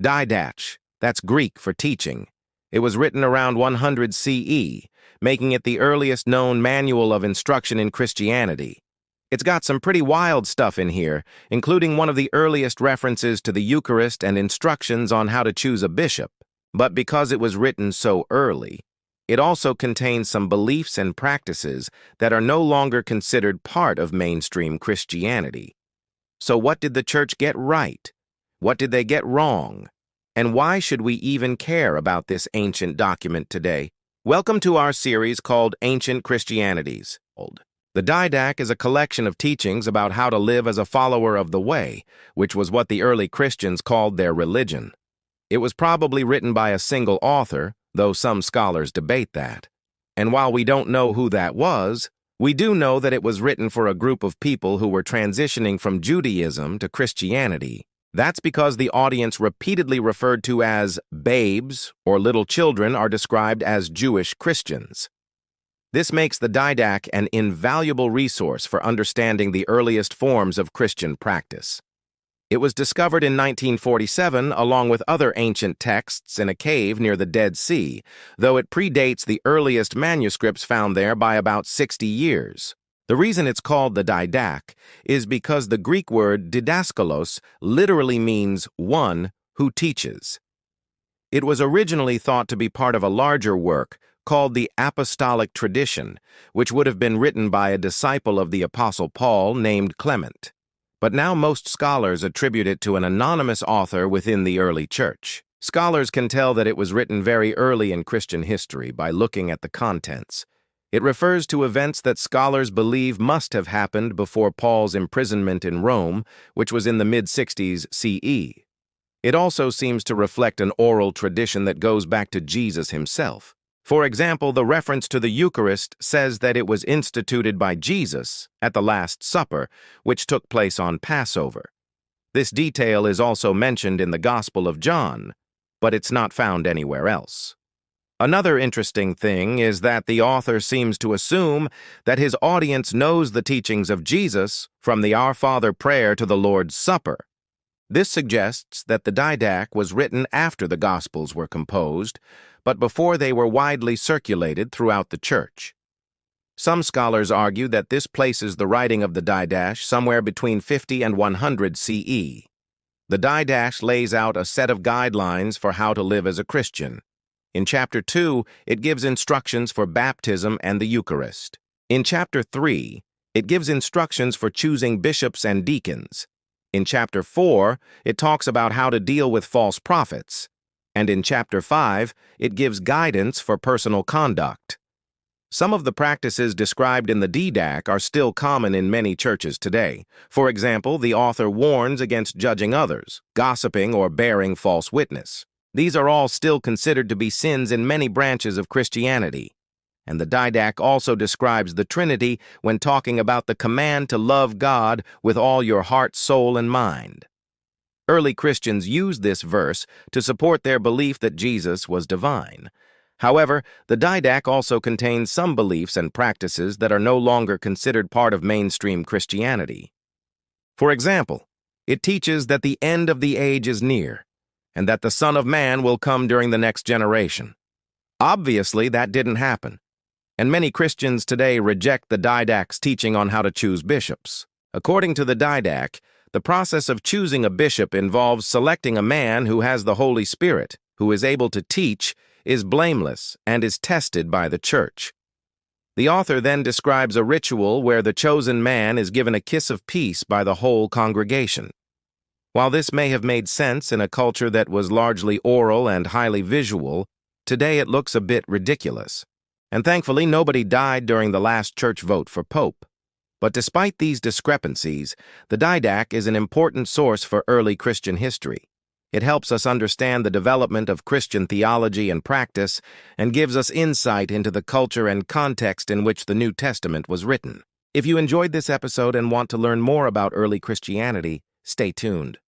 Didache, that's Greek for teaching. It was written around 100 CE, making it the earliest known manual of instruction in Christianity. It's got some pretty wild stuff in here, including one of the earliest references to the Eucharist and instructions on how to choose a bishop. But because it was written so early, it also contains some beliefs and practices that are no longer considered part of mainstream Christianity. So what did the church get right? What did they get wrong? And why should we even care about this ancient document today? Welcome to our series called Ancient Christianities. The Didache is a collection of teachings about how to live as a follower of the Way, which was what the early Christians called their religion. It was probably written by a single author, though some scholars debate that. And while we don't know who that was, we do know that it was written for a group of people who were transitioning from Judaism to Christianity. That's because the audience repeatedly referred to as babes or little children are described as Jewish Christians. This makes the Didache an invaluable resource for understanding the earliest forms of Christian practice. It was discovered in 1947 along with other ancient texts in a cave near the Dead Sea, though it predates the earliest manuscripts found there by about 60 years. The reason it's called the Didache is because the Greek word didaskalos literally means one who teaches. It was originally thought to be part of a larger work called the Apostolic Tradition, which would have been written by a disciple of the Apostle Paul named Clement. But now most scholars attribute it to an anonymous author within the early church. Scholars can tell that it was written very early in Christian history by looking at the contents. It refers to events that scholars believe must have happened before Paul's imprisonment in Rome, which was in the mid-60s CE. It also seems to reflect an oral tradition that goes back to Jesus himself. For example, the reference to the Eucharist says that it was instituted by Jesus at the Last Supper, which took place on Passover. This detail is also mentioned in the Gospel of John, but it's not found anywhere else. Another interesting thing is that the author seems to assume that his audience knows the teachings of Jesus from the Our Father prayer to the Lord's Supper. This suggests that the Didache was written after the Gospels were composed, but before they were widely circulated throughout the church. Some scholars argue that this places the writing of the Didache somewhere between 50 and 100 CE. The Didache lays out a set of guidelines for how to live as a Christian. In Chapter 2, it gives instructions for baptism and the Eucharist. In Chapter 3, it gives instructions for choosing bishops and deacons. In Chapter 4, it talks about how to deal with false prophets. And in Chapter 5, it gives guidance for personal conduct. Some of the practices described in the Didache are still common in many churches today. For example, the author warns against judging others, gossiping, or bearing false witness. These are all still considered to be sins in many branches of Christianity. And the Didache also describes the Trinity when talking about the command to love God with all your heart, soul, and mind. Early Christians used this verse to support their belief that Jesus was divine. However, the Didache also contains some beliefs and practices that are no longer considered part of mainstream Christianity. For example, it teaches that the end of the age is near, and that the Son of Man will come during the next generation. Obviously, that didn't happen, and many Christians today reject the Didache's teaching on how to choose bishops. According to the Didache, the process of choosing a bishop involves selecting a man who has the Holy Spirit, who is able to teach, is blameless, and is tested by the church. The author then describes a ritual where the chosen man is given a kiss of peace by the whole congregation. While this may have made sense in a culture that was largely oral and highly visual, today it looks a bit ridiculous. And thankfully, nobody died during the last church vote for Pope. But despite these discrepancies, the Didache is an important source for early Christian history. It helps us understand the development of Christian theology and practice and gives us insight into the culture and context in which the New Testament was written. If you enjoyed this episode and want to learn more about early Christianity, stay tuned.